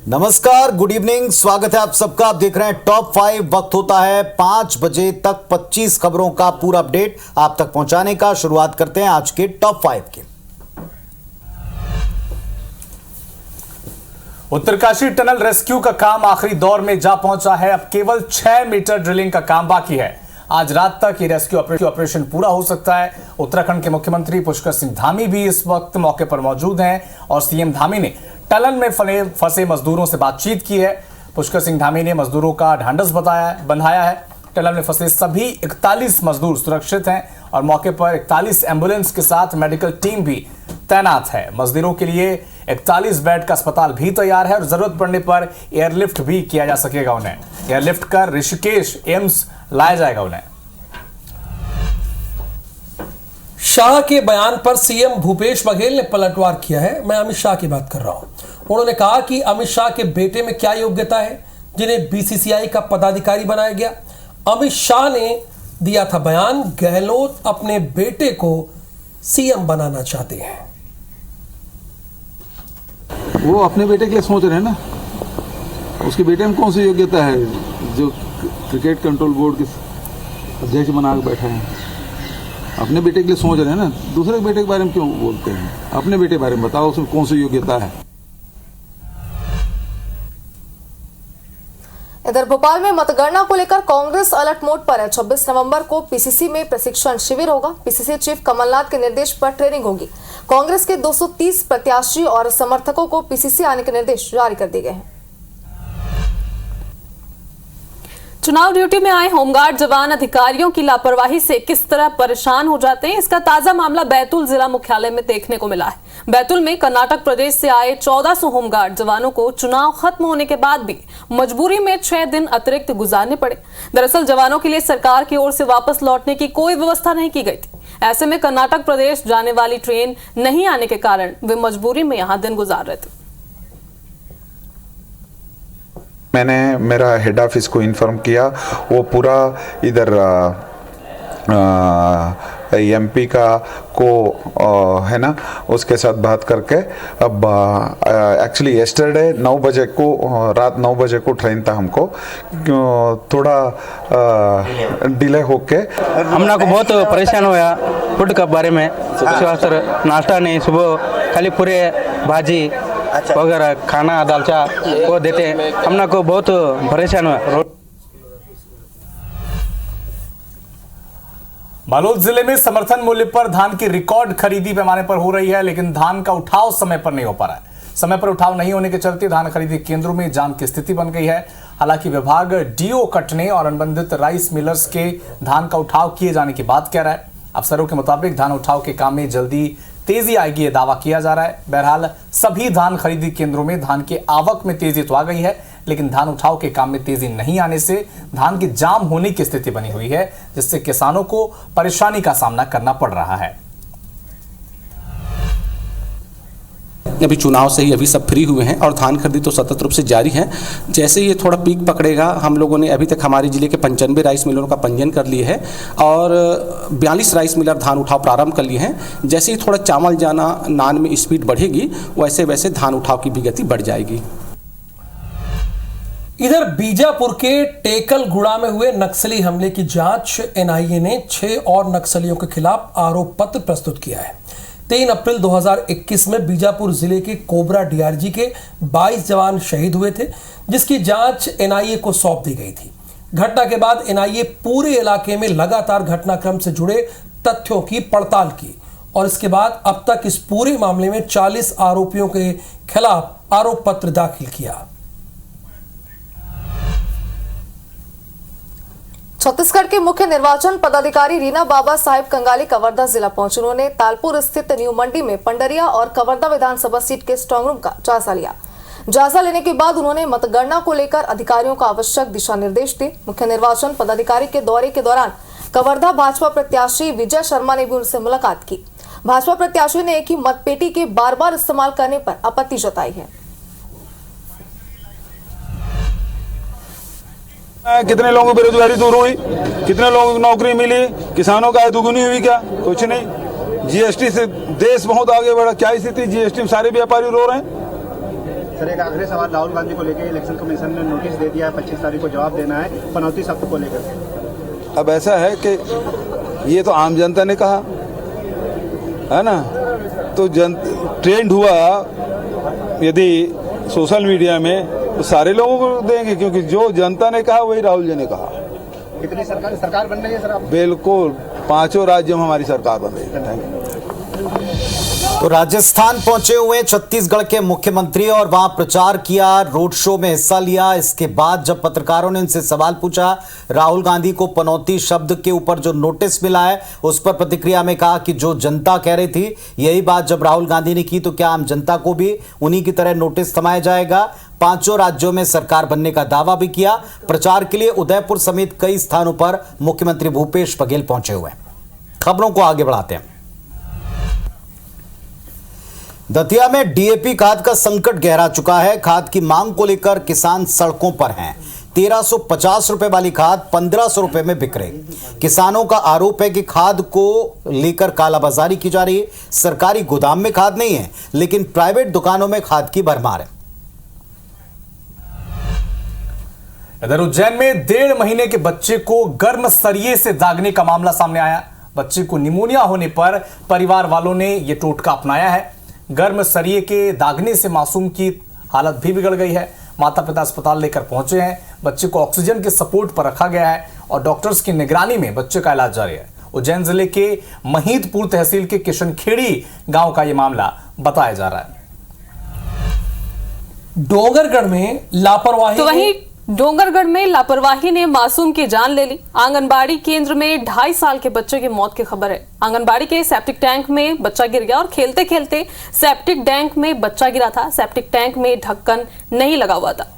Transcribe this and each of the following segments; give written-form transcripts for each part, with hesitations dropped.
नमस्कार, good evening, स्वागत है आप सबका। आप देख रहे हैं टॉप 5। वक्त होता है 5 बजे तक 25 खबरों का पूरा अपडेट आप तक पहुंचाने का। शुरुआत करते हैं आज के टॉप 5 की। उत्तरकाशी टनल रेस्क्यू का काम आखिरी दौर में जा पहुंचा है। अब केवल 6 मीटर ड्रिलिंग का काम बाकी है। आज रात तक ये रेस्क्यू ऑपरेशन पूरा हो सकता है। उत्तराखंड के मुख्यमंत्री पुष्कर सिंह धामी भी इस वक्त मौके पर मौजूद हैं और सीएम धामी ने टनल में फंसे मजदूरों से बातचीत की है। पुष्कर सिंह धामी ने मजदूरों का ढांढस बंधाया है। टनल में फंसे सभी 41 मजदूर सुरक्षित हैं और मौके पर 41 एम्बुलेंस के साथ मेडिकल टीम भी तैनात है। मजदूरों के लिए 41 बेड का अस्पताल भी तैयार है और जरूरत पड़ने पर एयरलिफ्ट भी किया जा सकेगा। उन्हें एयरलिफ्ट कर ऋषिकेश एम्स लाया जाएगा। उन्हें शाह के बयान पर सीएम भूपेश बघेल ने पलटवार किया है। मैं अमित शाह की बात कर रहा हूं। उन्होंने कहा कि अमित शाह के बेटे में क्या योग्यता है जिन्हें बीसीसीआई का पदाधिकारी बनाया गया। अमित शाह ने दिया था बयान, गहलोत अपने बेटे को सीएम बनाना चाहते हैं। वो अपने बेटे के लिए सोच रहे हैं ना। उसके बेटे में कौन सी योग्यता है जो क्रिकेट कंट्रोल बोर्ड के अध्यक्ष बना के बैठा है। अपने बेटे के लिए सोच रहे हैं ना। दूसरे के बेटे के बारे में क्यों बोलते हैं? अपने बेटे के बारे में बताओ, उसमें कौन सी योग्यता है। इधर भोपाल में मतगणना को लेकर कांग्रेस अलर्ट मोड पर है। 26 नवंबर को पीसीसी में प्रशिक्षण शिविर होगा। पीसीसी चीफ कमलनाथ के निर्देश पर ट्रेनिंग होगी। कांग्रेस के 230 प्रत्याशी और समर्थकों को पीसीसी आने के निर्देश जारी कर दिए गए हैं। चुनाव ड्यूटी में आए होमगार्ड जवान अधिकारियों की लापरवाही से किस तरह परेशान हो जाते हैं, इसका ताजा मामला बैतूल जिला मुख्यालय में देखने को मिला है। बैतूल में कर्नाटक प्रदेश से आए 1400 होमगार्ड जवानों को चुनाव खत्म होने के बाद भी मजबूरी में 6 दिन अतिरिक्त गुजारने पड़े। दरअसल जवानों के लिए सरकार की ओर से वापस लौटने की कोई व्यवस्था नहीं की गई थी। ऐसे में कर्नाटक प्रदेश जाने वाली ट्रेन नहीं आने के कारण वे मजबूरी में यहाँ दिन गुजार रहे थे। मैंने मेरा हेड ऑफिस को इन्फॉर्म किया। वो पूरा इधर एमपी का को है ना, उसके साथ बात करके अब एक्चुअली येस्टरडे 9 बजे को, रात 9 बजे को ट्रेन था। हमको थोड़ा डिले होके हमना को बहुत परेशान होया फूड के बारे में। नाश्ता नहीं, सुबह खाली पूरे भाजी वगैरह खाना दाल चा वो देते हैं। हमना को बहुत परेशान हुआ। बालोद जिले में समर्थन मूल्य पर धान की रिकॉर्ड खरीदी पैमाने पर हो रही है, लेकिन धान का उठाव समय पर नहीं हो पा रहा है। समय पर उठाव नहीं होने के चलते धान खरीदी केंद्रों में जाम की स्थिति बन गई है। हालांकि विभाग डीओ कटने और अनुबंधित राइस मिलर्स के धान का उठाव किए जाने की बात कह रहा है। अफसरों के मुताबिक धान उठाव के काम में जल्दी तेजी आएगी, ये दावा किया जा रहा है। बहरहाल सभी धान खरीदी केंद्रों में धान की आवक में तेजी तो आ गई है, लेकिन धान उठाव के काम में तेजी नहीं आने से धान के जाम होने की स्थिति बनी हुई है, जिससे किसानों को परेशानी का सामना करना पड़ रहा है। अभी चुनाव से ही अभी सब फ्री हुए हैं और धान खरीदी तो सतत रूप से जारी है। जैसे ये थोड़ा पीक पकड़ेगा, हम लोगों ने अभी तक हमारे जिले के 95 राइस मिलरों का पंजीयन कर लिए है और 42 राइस मिलर धान उठाव प्रारंभ कर लिए हैं। जैसे ही थोड़ा चावल जाना नान में स्पीड बढ़ेगी, वैसे वैसे धान उठाव की भी गति बढ़ जाएगी। इधर बीजापुर के टेकलगुड़ा में हुए नक्सली हमले की जांच एनआईए ने 6 और नक्सलियों के खिलाफ आरोप पत्र प्रस्तुत किया है। 3 अप्रैल 2021 में बीजापुर जिले के कोबरा डीआरजी के 22 जवान शहीद हुए थे, जिसकी जांच एनआईए को सौंप दी गई थी। घटना के बाद एनआईए पूरे इलाके में लगातार घटनाक्रम से जुड़े तथ्यों की पड़ताल की और इसके बाद अब तक इस पूरे मामले में 40 आरोपियों के खिलाफ आरोप पत्र दाखिल किया। छत्तीसगढ़ के मुख्य निर्वाचन पदाधिकारी रीना बाबा साहेब कंगाली कवर्धा जिला पहुंचे। उन्होंने तालपुर स्थित न्यू मंडी में पंडरिया और कवर्धा विधानसभा सीट के स्ट्रांग रूम का जायजा लिया। जायजा लेने के बाद उन्होंने मतगणना को लेकर अधिकारियों को आवश्यक दिशा निर्देश दिए। मुख्य निर्वाचन पदाधिकारी के दौरे के दौरान कवर्धा भाजपा प्रत्याशी विजय शर्मा ने भी उनसे मुलाकात की। भाजपा प्रत्याशी ने एक ही मतपेटी के बार-बार इस्तेमाल करने पर आपत्ति जताई है। कितने लोगों की बेरोजगारी दूर हुई, कितने लोगों को नौकरी मिली, किसानों का आय दुगुनी हुई, क्या कुछ नहीं। जीएसटी से देश बहुत आगे बढ़ा। क्या स्थिति, जीएसटी में सारे व्यापारी रो रहे हैं। सर एक आखिरी सवाल, राहुल गांधी को लेकर इलेक्शन कमीशन ने नोटिस दे दिया है, 25 तारीख को जवाब देना है पनौती शब्द को लेकर। अब ऐसा है कि ये तो आम जनता ने कहा है ना, तो ट्रेंड हुआ यदि सोशल मीडिया में तो सारे लोगों को देंगे, क्योंकि जो जनता ने कहा वही राहुल जी ने कहा। कितनी सरकार बन रही है सर आप? बिल्कुल 5 राज्यों में हमारी सरकार बन रही है। तो राजस्थान पहुंचे हुए छत्तीसगढ़ के मुख्यमंत्री और वहां प्रचार किया, रोड शो में हिस्सा लिया। इसके बाद जब पत्रकारों ने इनसे सवाल पूछा, राहुल गांधी को पनौती शब्द के ऊपर जो नोटिस मिला है उस पर प्रतिक्रिया में कहा कि जो जनता कह रही थी यही बात जब राहुल गांधी ने की तो क्या आम जनता को भी उन्हीं की तरह नोटिस थमाया जाएगा। 5 राज्यों में सरकार बनने का दावा भी किया। प्रचार के लिए उदयपुर समेत कई स्थानों पर मुख्यमंत्री भूपेश बघेल पहुंचे हुए। खबरों को आगे बढ़ाते हैं। दतिया में डीएपी खाद का संकट गहरा चुका है। खाद की मांग को लेकर किसान सड़कों पर हैं। 1350 रुपए वाली खाद 1500 रुपए में बिक रही। किसानों का आरोप है कि खाद को लेकर कालाबाजारी की जा रही है। सरकारी गोदाम में खाद नहीं है, लेकिन प्राइवेट दुकानों में खाद की भरमार है। इधर उज्जैन में 1.5 महीने के बच्चे को गर्म सरिये से दागने का मामला सामने आया। बच्चे को निमोनिया होने पर परिवार वालों ने यह टोटका अपनाया है। गर्म सरिये के दागने से मासूम की हालत भी बिगड़ गई है। माता पिता अस्पताल लेकर पहुंचे हैं। बच्चे को ऑक्सीजन के सपोर्ट पर रखा गया है और डॉक्टर्स की निगरानी में बच्चे का इलाज जारी है। उज्जैन जिले के महीदपुर तहसील के किशनखेड़ी गांव का यह मामला बताया जा रहा है। डोंगरगढ़ में लापरवाही तो वहीं डोंगरगढ़ में लापरवाही ने मासूम की जान ले ली। आंगनबाड़ी केंद्र में 2.5 साल के बच्चे की मौत की खबर है। आंगनबाड़ी के सेप्टिक टैंक में बच्चा गिर गया और खेलते खेलते सेप्टिक टैंक में बच्चा गिरा था। सेप्टिक टैंक में ढक्कन नहीं लगा हुआ था।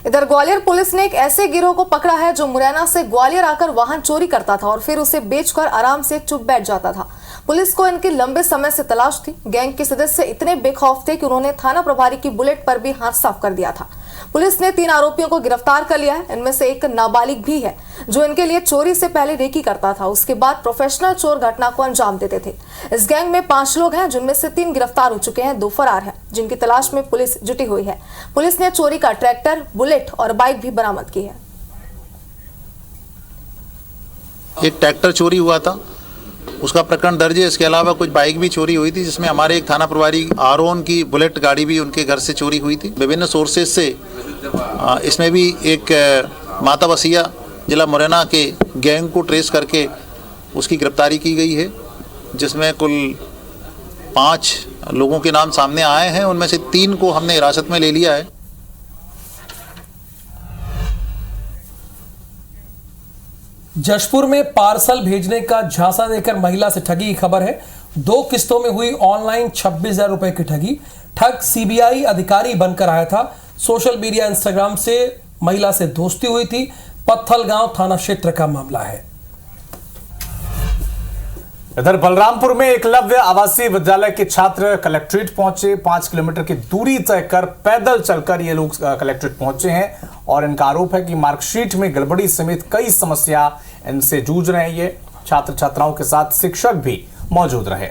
इधर ग्वालियर पुलिस ने एक ऐसे गिरोह को पकड़ा है जो मुरैना से ग्वालियर आकर वाहन चोरी करता था और फिर उसे बेचकर आराम से चुप बैठ जाता था। पुलिस को इनकी लंबे समय से तलाश थी। गैंग के सदस्य इतने बेखौफ थे कि उन्होंने थाना प्रभारी की बुलेट पर भी हाथ साफ कर दिया था। पुलिस ने 3 आरोपियों को गिरफ्तार कर लिया है। इनमें से एक नाबालिग भी है जो इनके लिए चोरी से पहले रेकी करता था। उसके बाद प्रोफेशनल चोर घटना को अंजाम देते थे। इस गैंग में 5 लोग हैं, जिनमें से 3 गिरफ्तार हो चुके हैं, 2 फरार हैं, जिनकी तलाश में पुलिस जुटी हुई है। पुलिस ने चोरी का ट्रैक्टर, बुलेट और बाइक भी बरामद की है। एक ट्रैक्टर चोरी हुआ था, उसका प्रकरण दर्ज है। इसके अलावा कुछ बाइक भी चोरी हुई थी, जिसमें हमारे एक थाना प्रभारी आरोन की बुलेट गाड़ी भी उनके घर से चोरी हुई थी। विभिन्न सोर्सेज से इसमें भी एक माता बसिया जिला मुरैना के गैंग को ट्रेस करके उसकी गिरफ्तारी की गई है, जिसमें कुल 5 लोगों के नाम सामने आए हैं। उनमें से 3 को हमने हिरासत में ले लिया है। जशपुर में पार्सल भेजने का झांसा देकर महिला से ठगी की खबर है। 2 किस्तों में हुई ऑनलाइन 26,000 रुपए की ठगी। ठग सीबीआई अधिकारी बनकर आया था। सोशल मीडिया इंस्टाग्राम से महिला से दोस्ती हुई थी। पत्थलगांव थाना क्षेत्र का मामला है। इधर बलरामपुर में एकलव्य आवासीय विद्यालय के छात्र कलेक्ट्रेट पहुंचे। 5 किलोमीटर की दूरी तय कर पैदल चलकर ये लोग कलेक्ट्रेट पहुंचे हैं और इनका आरोप है कि मार्कशीट में गड़बड़ी समेत कई समस्या इनसे जूझ रहे हैं। ये छात्र छात्राओं के साथ शिक्षक भी मौजूद रहे।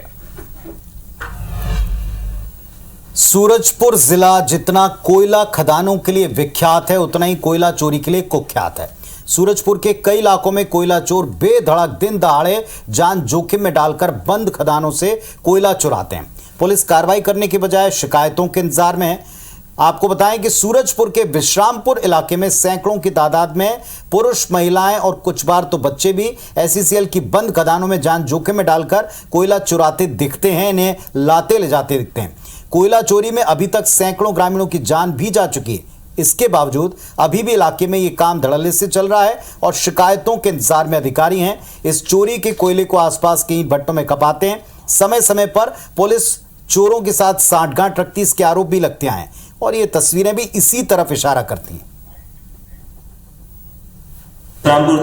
सूरजपुर जिला जितना कोयला खदानों के लिए विख्यात है, उतना ही कोयला चोरी के लिए कुख्यात है। सूरजपुर के कई इलाकों में कोयला चोर बेधड़क दिन दहाड़े जान जोखिम में डालकर बंद खदानों से कोयला चुराते हैं। पुलिस कार्रवाई करने के बजाय शिकायतों के इंतजार में है। आपको बताएं कि सूरजपुर के विश्रामपुर इलाके में सैकड़ों की तादाद में पुरुष, महिलाएं और कुछ बार तो बच्चे भी एसईसीएल की बंद खदानों में जान जोखिम में डालकर कोयला चुराते दिखते हैं, इन्हें लाते ले जाते दिखते हैं। कोयला चोरी में अभी तक सैकड़ों ग्रामीणों की जान भी जा चुकी है। इसके बावजूद अभी भी इलाके में यह काम धड़ल्ले से चल रहा है और शिकायतों के इंतजार में अधिकारी हैं। इस चोरी के कोयले को आसपास के ही भट्टों में खपाते हैं। समय समय पर पुलिस चोरों के साथ सांठगांठ रखती, इसके आरोप भी लगते हैं और ये तस्वीरें भी इसी तरफ इशारा करती हैं। रामपुर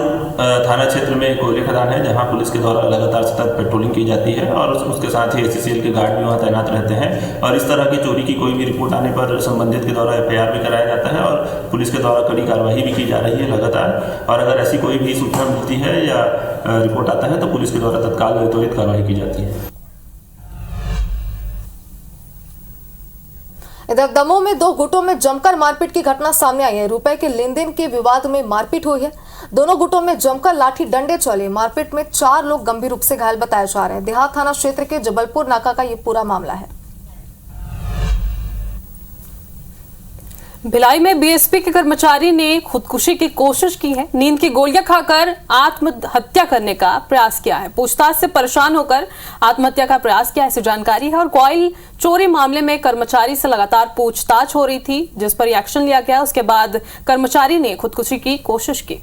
थाना क्षेत्र में कोयले खदान है, जहां पुलिस के द्वारा लगातार सतत पेट्रोलिंग की जाती है और उसके साथ ही एसईसीएल के गार्ड भी वहां तैनात रहते हैं। और इस तरह की चोरी की कोई भी रिपोर्ट आने पर संबंधित के द्वारा एफआईआर भी कराया जाता है और पुलिस के द्वारा कड़ी कार्रवाई भी की जा रही है लगातार। और अगर ऐसी कोई भी सूचना मिलती है या रिपोर्ट आता है तो पुलिस के द्वारा तत्काल त्वरित कार्रवाई की जाती है। इधर दमोह में दो गुटों में जमकर मारपीट की घटना सामने आई है। रुपए के लेन देन के विवाद में मारपीट हुई है। दोनों गुटों में जमकर लाठी डंडे चले। मारपीट में 4 लोग गंभीर रूप से घायल बताए जा रहे हैं। देहात थाना क्षेत्र के जबलपुर नाका का ये पूरा मामला है। भिलाई में बीएसपी के कर्मचारी ने खुदकुशी की कोशिश की है। नींद की गोलियां खाकर आत्महत्या करने का प्रयास किया है। पूछताछ से परेशान होकर आत्महत्या का प्रयास किया, ऐसी जानकारी है। और कॉइल चोरी मामले में कर्मचारी से लगातार पूछताछ हो रही थी, जिस पर एक्शन लिया गया। उसके बाद कर्मचारी ने खुदकुशी की कोशिश की।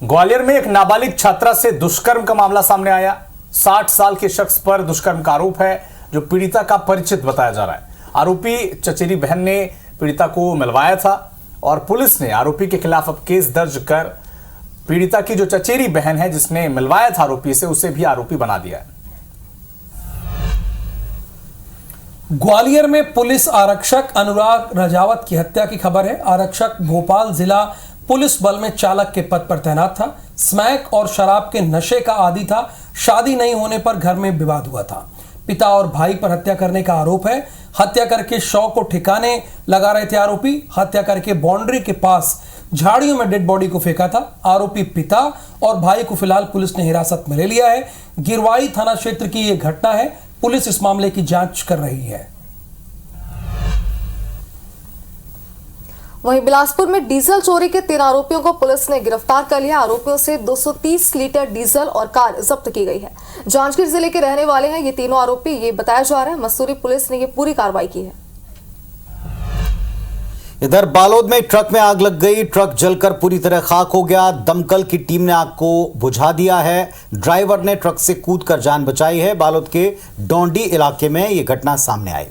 ग्वालियर में एक नाबालिग छात्रा से दुष्कर्म का मामला सामने आया। 60 साल के शख्स पर दुष्कर्म का आरोप है, जो पीड़िता का परिचित बताया जा रहा है। आरोपी चचेरी बहन ने पीड़िता को मिलवाया था और पुलिस ने आरोपी के खिलाफ अब केस दर्ज कर पीड़िता की जो चचेरी बहन है, जिसने मिलवाया था आरोपी से, उसे भी आरोपी बना दिया है। ग्वालियर में पुलिस आरक्षक अनुराग रजावत की हत्या की खबर है। आरक्षक भोपाल जिला पुलिस बल में चालक के पद पर तैनात था। स्मैक और शराब के नशे का आदी था। शादी नहीं होने पर घर में विवाद हुआ था। पिता और भाई पर हत्या करने का आरोप है। हत्या करके शव को ठिकाने लगा रहे थे आरोपी। हत्या करके बाउंड्री के पास झाड़ियों में डेड बॉडी को फेंका था। आरोपी पिता और भाई को फिलहाल पुलिस ने हिरासत में ले लिया है। गिरवाई थाना क्षेत्र की यह घटना है। पुलिस इस मामले की जांच कर रही है। वहीं बिलासपुर में डीजल चोरी के 3 आरोपियों को पुलिस ने गिरफ्तार कर लिया। आरोपियों से 230 लीटर डीजल और कार जब्त की गई है। जांजगीर जिले के रहने वाले हैं ये तीनों आरोपी, ये बताया जा रहा है। मसूरी पुलिस ने ये पूरी कार्रवाई की है। इधर बालोद में ट्रक में आग लग गई। ट्रक जलकर पूरी तरह खाक हो गया। दमकल की टीम ने आग को बुझा दिया है। ड्राइवर ने ट्रक से कूदकर जान बचाई है। बालोद के डोंडी इलाके में यह घटना सामने आई।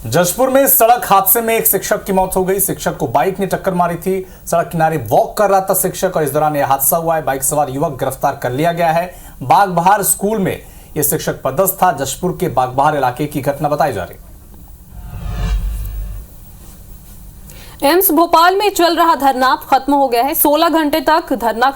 जशपुर में सड़क हादसे में एक शिक्षक की मौत हो गई। शिक्षक को बाइक ने टक्कर मारी थी। सड़क किनारे वॉक कर रहा था शिक्षक और इस दौरान यह हादसा हुआ है। बाइक सवार युवक गिरफ्तार कर लिया गया है। बागबहार स्कूल में यह शिक्षक पदस्थ था। जशपुर के बागबहार इलाके की घटना बताई जा रही। एम्स भोपाल में चल रहा धरना खत्म हो गया है। 16 घंटे तक धरना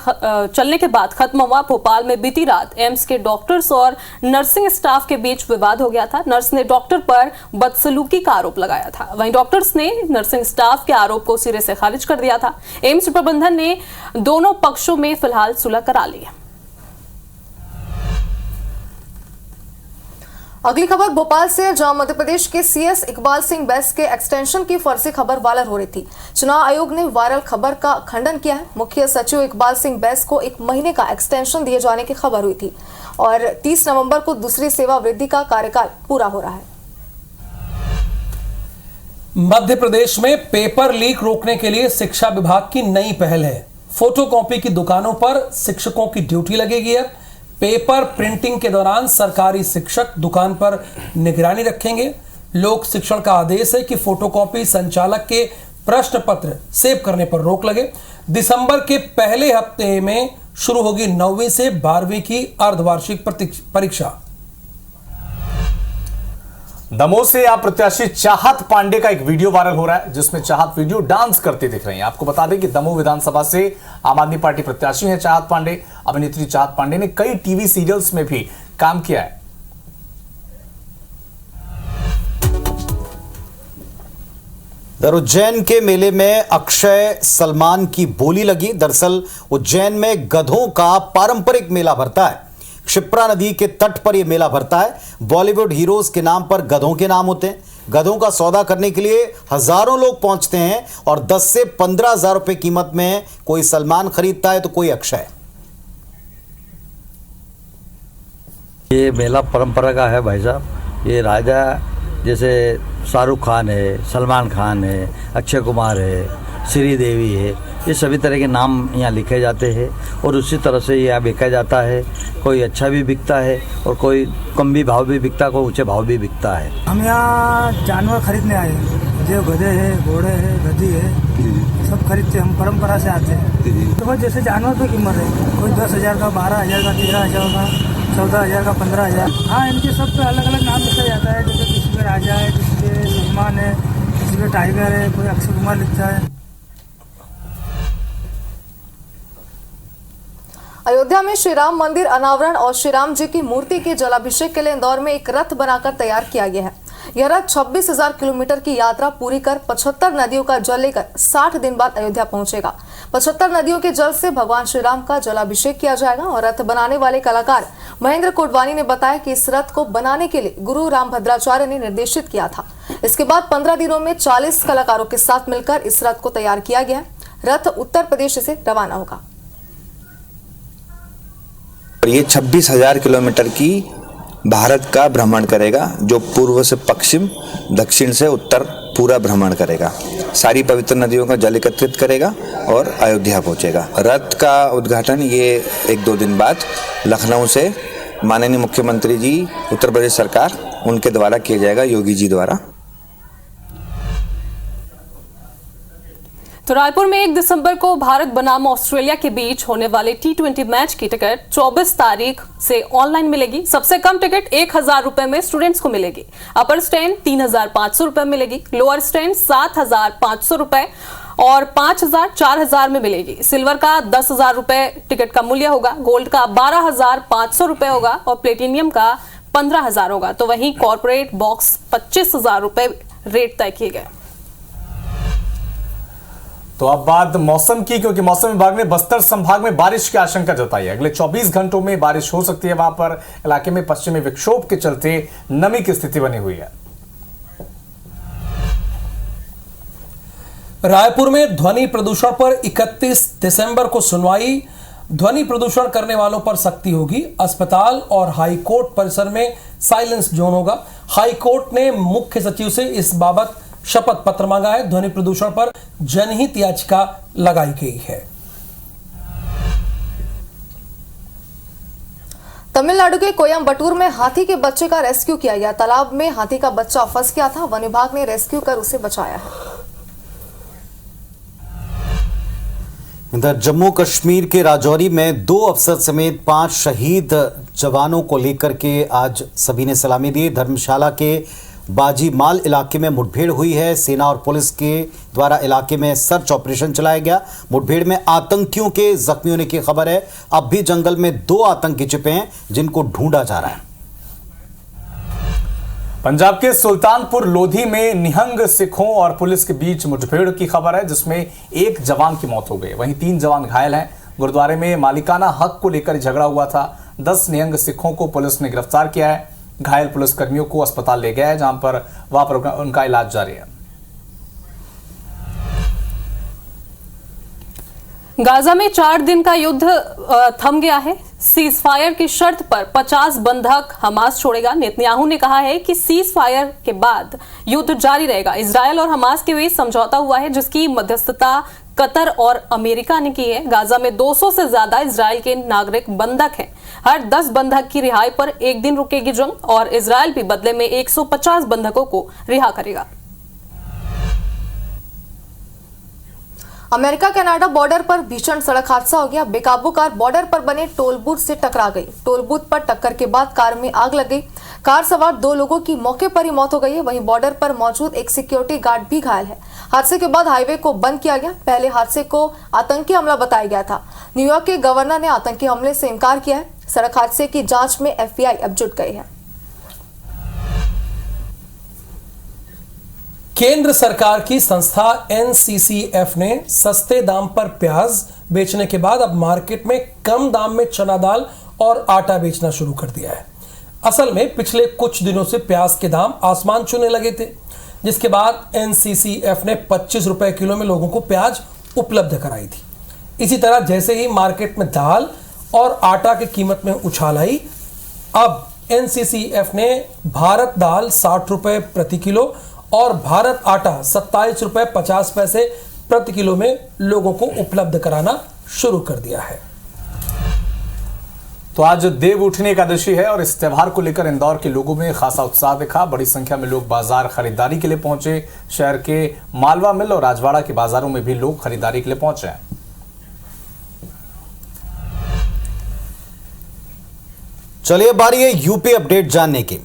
चलने के बाद खत्म हुआ। भोपाल में बीती रात एम्स के डॉक्टर्स और नर्सिंग स्टाफ के बीच विवाद हो गया था। नर्स ने डॉक्टर पर बदसलूकी का आरोप लगाया था। वहीं डॉक्टर्स ने नर्सिंग स्टाफ के आरोप को सिरे से खारिज कर दिया था। एम्स प्रबंधन ने दोनों पक्षों में फिलहाल सुलह करा ली है। अगली खबर भोपाल से, जहां मध्य प्रदेश के सीएस इकबाल सिंह बैस के एक्सटेंशन की फर्जी खबर वायरल हो रही थी। चुनाव आयोग ने वायरल खबर का खंडन किया है। मुख्य सचिव इकबाल सिंह बैस को 1 महीने का एक्सटेंशन दिए जाने की खबर हुई थी और 30 नवंबर को दूसरी सेवा वृद्धि का कार्यकाल पूरा हो रहा है। मध्य प्रदेश में पेपर लीक रोकने के लिए शिक्षा विभाग की नई पहल है। फोटोकॉपी की दुकानों पर शिक्षकों की ड्यूटी लगेगी। अब पेपर प्रिंटिंग के दौरान सरकारी शिक्षक दुकान पर निगरानी रखेंगे। लोक शिक्षण का आदेश है कि फोटोकॉपी संचालक के प्रश्न पत्र सेव करने पर रोक लगे। दिसंबर के पहले हफ्ते में शुरू होगी 9वीं से 12वीं की अर्धवार्षिक परीक्षा। दमोह से आप प्रत्याशी चाहत पांडे का एक वीडियो वायरल हो रहा है, जिसमें चाहत वीडियो डांस करते दिख रही हैं। आपको बता दें कि दमोह विधानसभा से आम आदमी पार्टी प्रत्याशी हैं चाहत पांडे। अभिनेत्री चाहत पांडे ने कई टीवी सीरियल्स में भी काम किया है। उज्जैन के मेले में अक्षय सलमान की बोली लगी। दरअसल उज्जैन में गधों का पारंपरिक मेला भरता है। क्षिप्रा नदी के तट पर यह मेला भरता है। बॉलीवुड हीरोज के नाम पर गधों के नाम होते हैं। गधों का सौदा करने के लिए हजारों लोग पहुंचते हैं और 10 से 15 हजार रुपए कीमत में कोई सलमान खरीदता है तो कोई अक्षय। ये मेला परंपरा का है भाई साहब। ये राजा जैसे शाहरुख खान है, सलमान खान है, अक्षय कुमार है, श्रीदेवी है, ये सभी तरह के नाम यहाँ लिखे जाते हैं और उसी तरह से यहाँ बेचा जाता है। कोई अच्छा भी बिकता है और कोई कम भी भाव भी बिकता है, कोई ऊंचे भाव भी बिकता है। हम यहाँ जानवर खरीदने आए हैं। जो गधे हैं, घोड़े हैं, गधी है, सब खरीदते। हम परंपरा से आते हैं। तो बस जैसे जानवर की कीमत है, कोई 10,000 का, 12,000 का, 13,000 का, 14,000 का, 15,000। हाँ, इनके सब पे अलग अलग नाम लिखा जाता है। जैसे किसी पे राजा है, किसी पे सलमान है, किसी पे टाइगर है, कोई अक्षय कुमार लिखता है। अयोध्या में श्री राम मंदिर अनावरण और श्री राम जी की मूर्ति के जलाभिषेक के लिए इंदौर में एक रथ बनाकर तैयार किया गया है। यह रथ 26,000 किलोमीटर की यात्रा पूरी कर 75 नदियों का जल लेकर 60 दिन बाद अयोध्या पहुंचेगा। 75 नदियों के जल से भगवान श्री राम का जलाभिषेक किया जाएगा। और रथ बनाने वाले कलाकार महेंद्र कोटवानी ने बताया कि इस रथ को बनाने के लिए गुरु रामभद्राचार्य ने निर्देशित किया था। इसके बाद 15 दिनों में 40 कलाकारों के साथ मिलकर इस रथ को तैयार किया गया। रथ उत्तर प्रदेश से रवाना होगा। ये 26,000 किलोमीटर की भारत का भ्रमण करेगा, जो पूर्व से पश्चिम, दक्षिण से उत्तर पूरा भ्रमण करेगा। सारी पवित्र नदियों का जल एकत्रित करेगा और अयोध्या पहुंचेगा। रथ का उद्घाटन ये 1-2 दिन बाद लखनऊ से माननीय मुख्यमंत्री जी, उत्तर प्रदेश सरकार, उनके द्वारा किया जाएगा, योगी जी द्वारा। तो रायपुर में 1 दिसंबर को भारत बनाम ऑस्ट्रेलिया के बीच होने वाले T20 मैच की टिकट 24 तारीख से ऑनलाइन मिलेगी। सबसे कम टिकट 1,000 रुपए में स्टूडेंट्स को मिलेगी। अपर स्टैंड 3,500 रुपए मिलेगी। लोअर स्टैंड 7,500 रुपए और 5,000, 4,000 में मिलेगी। सिल्वर का 10,000 रुपए टिकट का मूल्य होगा। गोल्ड का 12,500 रुपए होगा और प्लेटिनियम का 15,000 होगा। तो वहीं कॉर्पोरेट बॉक्स 25,000 रुपए रेट तय किए गए। तो अब बात मौसम की, क्योंकि मौसम विभाग ने बस्तर संभाग में बारिश की आशंका जताई है। अगले 24 घंटों में बारिश हो सकती है। वहां पर इलाके में पश्चिमी विक्षोभ के चलते नमी की स्थिति बनी हुई है। रायपुर में ध्वनि प्रदूषण पर 31 दिसंबर को सुनवाई। ध्वनि प्रदूषण करने वालों पर सख्ती होगी। अस्पताल और हाई कोर्ट परिसर में साइलेंस जोन होगा। हाई कोर्ट ने मुख्य सचिव से इस बाबत शपथ पत्र मांगा है। ध्वनि प्रदूषण पर जनहित याचिका लगाई गई है। तमिलनाडु के कोयम्बटूर में हाथी के बच्चे का रेस्क्यू किया गया। तालाब में हाथी का बच्चा फंस गया था। वन विभाग ने रेस्क्यू कर उसे बचाया है। इधर जम्मू कश्मीर के राजौरी में 2 अफसर समेत 5 शहीद जवानों को लेकर के आज सभी ने सलामी दी। धर्मशाला के बाजी माल इलाके में मुठभेड़ हुई है। सेना और पुलिस के द्वारा इलाके में सर्च ऑपरेशन चलाया गया। मुठभेड़ में आतंकियों के जख्मी होने की खबर है। अब भी जंगल में 2 आतंकी छिपे हैं, जिनको ढूंढा जा रहा है। पंजाब के सुल्तानपुर लोधी में निहंग सिखों और पुलिस के बीच मुठभेड़ की खबर है, जिसमें 1 जवान की मौत हो गई, वहीं 3 जवान घायल हैं। गुरुद्वारे में मालिकाना हक को लेकर झगड़ा हुआ था। 10 निहंग सिखों को पुलिस ने गिरफ्तार किया है। घायल पुलिसकर्मियों को अस्पताल ले गया है, जहां पर वहां पर उनका इलाज जारी है। गाजा में 4 दिन का युद्ध थम गया है। सीज फायर की शर्त पर 50 बंधक हमास छोड़ेगा। नेतन्याहू ने कहा है कि सीज फायर के बाद युद्ध जारी रहेगा। इजरायल और हमास के बीच समझौता हुआ है, जिसकी मध्यस्थता कतर और अमेरिका ने की है। गाजा में 200 से ज्यादा इजरायल के नागरिक बंधक हैं। हर 10 बंधक की रिहाई पर 1 दिन रुकेगी जंग और इजरायल भी बदले में 150 बंधकों को रिहा करेगा। अमेरिका कनाडा बॉर्डर पर भीषण सड़क हादसा हो गया। बेकाबू कार बॉर्डर पर बने टोल बूथ से टकरा गई। टोल बूथ पर टक्कर के बाद कार में आग लग गई। कार सवार 2 लोगों की मौके पर ही मौत हो गई है। वहीं बॉर्डर पर मौजूद एक सिक्योरिटी गार्ड भी घायल है। हादसे के बाद हाईवे को बंद किया गया। पहले हादसे को आतंकी हमला बताया गया था। न्यूयॉर्क के गवर्नर ने आतंकी हमले से इनकार किया है। सड़क हादसे की जांच में FBI अब जुट गई है। केंद्र सरकार की संस्था NCCF ने सस्ते दाम पर प्याज बेचने के बाद अब मार्केट में कम दाम में चना दाल और आटा बेचना शुरू कर दिया है। असल में पिछले कुछ दिनों से प्याज के दाम आसमान छूने लगे थे, जिसके बाद NCCF ने 25 रुपए किलो में लोगों को प्याज उपलब्ध कराई थी। इसी तरह जैसे ही मार्केट में दाल और आटा की कीमत में उछाल आई, अब NCCF ने भारत दाल 60 रुपए प्रति किलो और भारत आटा 27 रुपए 50 पैसे प्रति किलो में लोगों को उपलब्ध कराना शुरू कर दिया है। तो आज देव उठनी एकादशी है और इस त्योहार को लेकर इंदौर के लोगों में खासा उत्साह दिखा। बड़ी संख्या में लोग बाजार खरीदारी के लिए पहुंचे। शहर के मालवा मिल और राजवाड़ा के बाजारों में भी लोग खरीदारी के लिए पहुंचे हैं। चलिए बारी है यूपी अपडेट जानने की।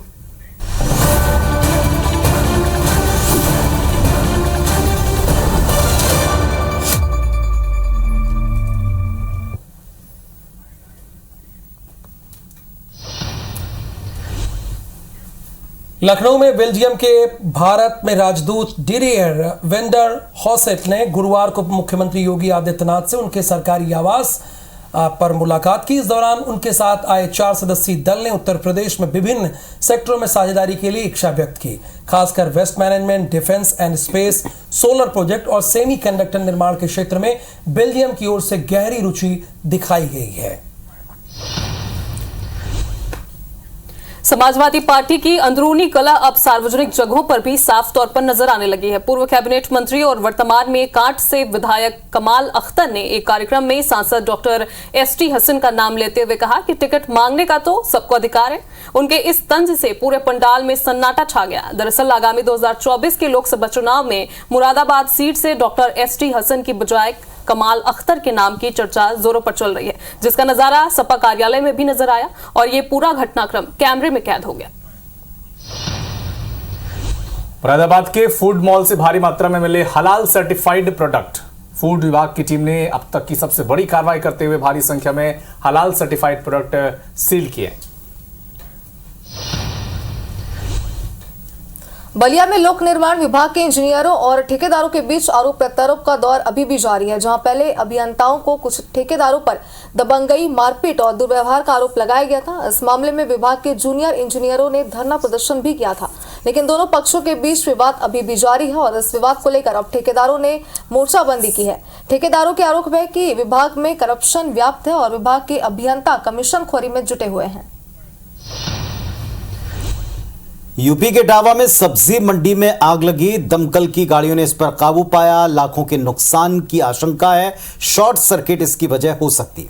लखनऊ में बेल्जियम के भारत में राजदूत डिरियर वेंडर हॉसेट ने गुरुवार को मुख्यमंत्री योगी आदित्यनाथ से उनके सरकारी आवास पर मुलाकात की। इस दौरान उनके साथ आए 4 सदस्यीय दल ने उत्तर प्रदेश में विभिन्न सेक्टरों में साझेदारी के लिए इच्छा व्यक्त की। खासकर waste management, defence and space, solar project और सेमी कंडक्टर निर्माण के क्षेत्र में बेल्जियम की ओर से गहरी रुचि दिखाई गई है। समाजवादी पार्टी की अंदरूनी कला अब सार्वजनिक जगहों पर भी साफ तौर पर नजर आने लगी है। पूर्व कैबिनेट मंत्री और वर्तमान में कांट से विधायक कमाल अख्तर ने एक कार्यक्रम में सांसद डॉक्टर एसटी हसन का नाम लेते हुए कहा कि टिकट मांगने का तो सबको अधिकार है। उनके इस तंज से पूरे पंडाल में सन्नाटा छा गया। दरअसल आगामी 2024 के लोकसभा चुनाव में मुरादाबाद सीट से डॉक्टर एसटी हसन की बजाय कमाल अख्तर के नाम की चर्चा जोरों पर चल रही है, जिसका नजारा सपा कार्यालय में भी नजर आया और ये पूरा घटनाक्रम कैमरे में कैद हो गया। मुरादाबाद के फूड मॉल से भारी मात्रा में मिले हलाल सर्टिफाइड प्रोडक्ट। फूड विभाग की टीम ने अब तक की सबसे बड़ी कार्रवाई करते हुए भारी संख्या में हलाल सर्टिफाइड प्रोडक्ट सील किए। बलिया में लोक निर्माण विभाग के इंजीनियरों और ठेकेदारों के बीच आरोप प्रत्यारोप का दौर अभी भी जारी है, जहां पहले अभियंताओं को कुछ ठेकेदारों पर दबंगई, मारपीट और दुर्व्यवहार का आरोप लगाया गया था। इस मामले में विभाग के जूनियर इंजीनियरों ने धरना प्रदर्शन भी किया था, लेकिन दोनों पक्षों के बीच विवाद अभी भी जारी है और इस विवाद को लेकर अब ठेकेदारों ने मोर्चाबंदी की है। ठेकेदारों के आरोप है कि विभाग में करप्शन व्याप्त है और विभाग के अभियंता कमीशन खोरी में जुटे हुए हैं। यूपी के इटावा में सब्जी मंडी में आग लगी। दमकल की गाड़ियों ने इस पर काबू पाया। लाखों के नुकसान की आशंका है। शॉर्ट सर्किट इसकी वजह हो सकती है।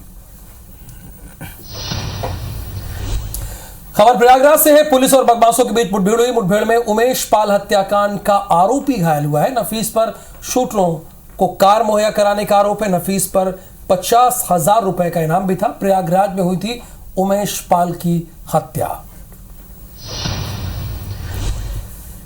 खबर प्रयागराज से है। पुलिस और बदमाशों के बीच मुठभेड़ हुई। मुठभेड़ में उमेश पाल हत्याकांड का आरोपी घायल हुआ है। नफीस पर शूटरों को कार मुहैया कराने का आरोप है। नफीस पर 50,000 रुपए का इनाम भी था। प्रयागराज में हुई थी उमेश पाल की हत्या।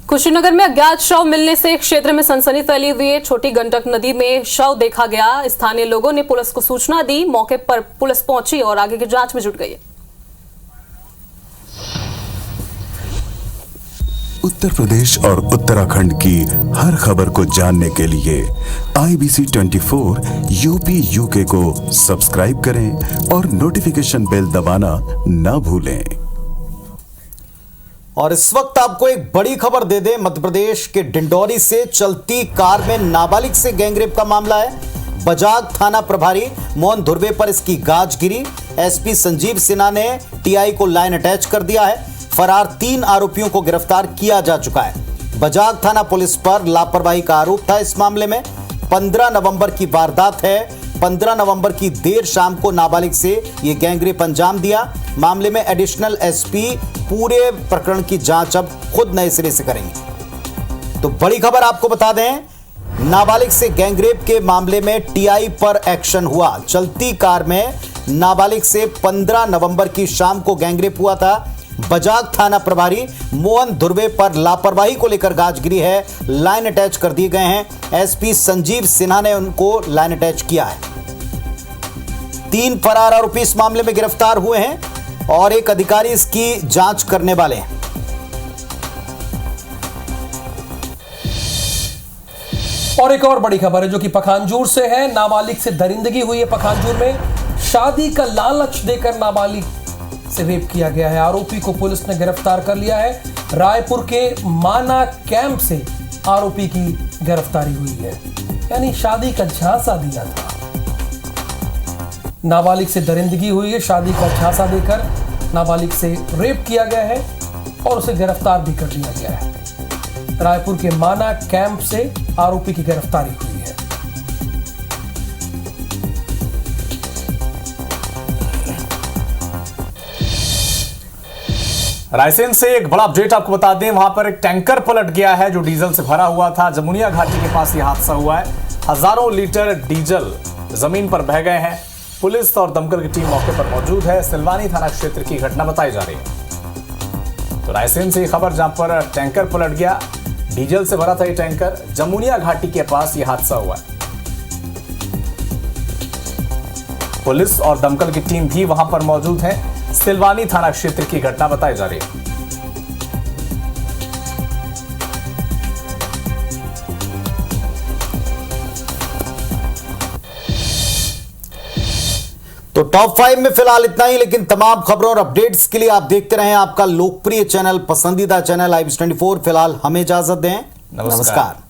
कुशीनगर में अज्ञात शव मिलने से क्षेत्र में सनसनी फैली हुई है। छोटी गंडक नदी में शव देखा गया। स्थानीय लोगों ने पुलिस को सूचना दी। मौके पर पुलिस पहुंची और आगे की जांच में जुट गई है। उत्तर प्रदेश और उत्तराखंड की हर खबर को जानने के लिए IBC 24 यूपी UK को सब्सक्राइब करें और नोटिफिकेशन बेल दबाना ना भूलें। और इस वक्त आपको एक बड़ी खबर दे दें। मध्य प्रदेश के डिंडौरी से चलती कार में नाबालिग से गैंगरेप का मामला है। बजाग थाना प्रभारी मोहन धुर्वे पर इसकी गाज गिरी। SP संजीव सिन्हा ने TI को लाइन अटैच कर दिया है। फरार 3 आरोपियों को गिरफ्तार किया जा चुका है। बजाग थाना पुलिस पर लापरवाही का आरोप था। इस मामले में 15 नवंबर की वारदात है। 15 नवंबर की देर शाम को नाबालिग से यह गैंगरेप अंजाम दिया। मामले में एडिशनल SP पूरे प्रकरण की जांच अब खुद नए सिरे से करेंगे। तो बड़ी खबर आपको बता दें, नाबालिग से गैंगरेप के मामले में TI पर एक्शन हुआ। चलती कार में नाबालिग से 15 नवंबर की शाम को गैंगरेप हुआ था। बजाग थाना प्रभारी मोहन धुर्वे पर लापरवाही को लेकर गाज गिरी है। लाइन अटैच कर दिए गए हैं। SP संजीव सिन्हा ने उनको लाइन अटैच किया है। 3 फरार आरोपी इस मामले में गिरफ्तार हुए हैं और एक अधिकारी इसकी जांच करने वाले हैं। और एक और बड़ी खबर है जो कि पखानजूर से है। नाबालिग से दरिंदगी हुई है। पखानजूर में शादी का लालच देकर नाबालिग से रेप किया गया है। आरोपी को पुलिस ने गिरफ्तार कर लिया है। रायपुर के माना कैंप से आरोपी की गिरफ्तारी हुई है। यानी शादी का झांसा दिया था। नाबालिग से दरिंदगी हुई है। शादी का झांसा देकर नाबालिग से रेप किया गया है और उसे गिरफ्तार भी कर लिया गया है। रायपुर के माना कैंप से आरोपी की गिरफ्तारी हुई है। रायसेन से एक बड़ा अपडेट आपको बता दें। वहां पर एक टैंकर पलट गया है जो डीजल से भरा हुआ था। जमुनिया घाटी के पास यह हादसा हुआ है। हजारों लीटर डीजल जमीन पर बह गए हैं। पुलिस और दमकल की टीम मौके पर मौजूद है। सिलवानी थाना क्षेत्र की घटना बताई जा रही है। तो रायसेन से ये खबर जहां पर टैंकर पलट गया, डीजल से भरा था ये टैंकर। जमुनिया घाटी के पास यह हादसा हुआ है। पुलिस और दमकल की टीम भी वहां पर मौजूद है। सिलवानी थाना क्षेत्र की घटना बताई जा रही है। तो टॉप 5 में फिलहाल इतना ही, लेकिन तमाम खबरों और अपडेट्स के लिए आप देखते रहें आपका लोकप्रिय चैनल, पसंदीदा चैनल IBC24। फिलहाल हमें इजाजत दें। नमस्कार।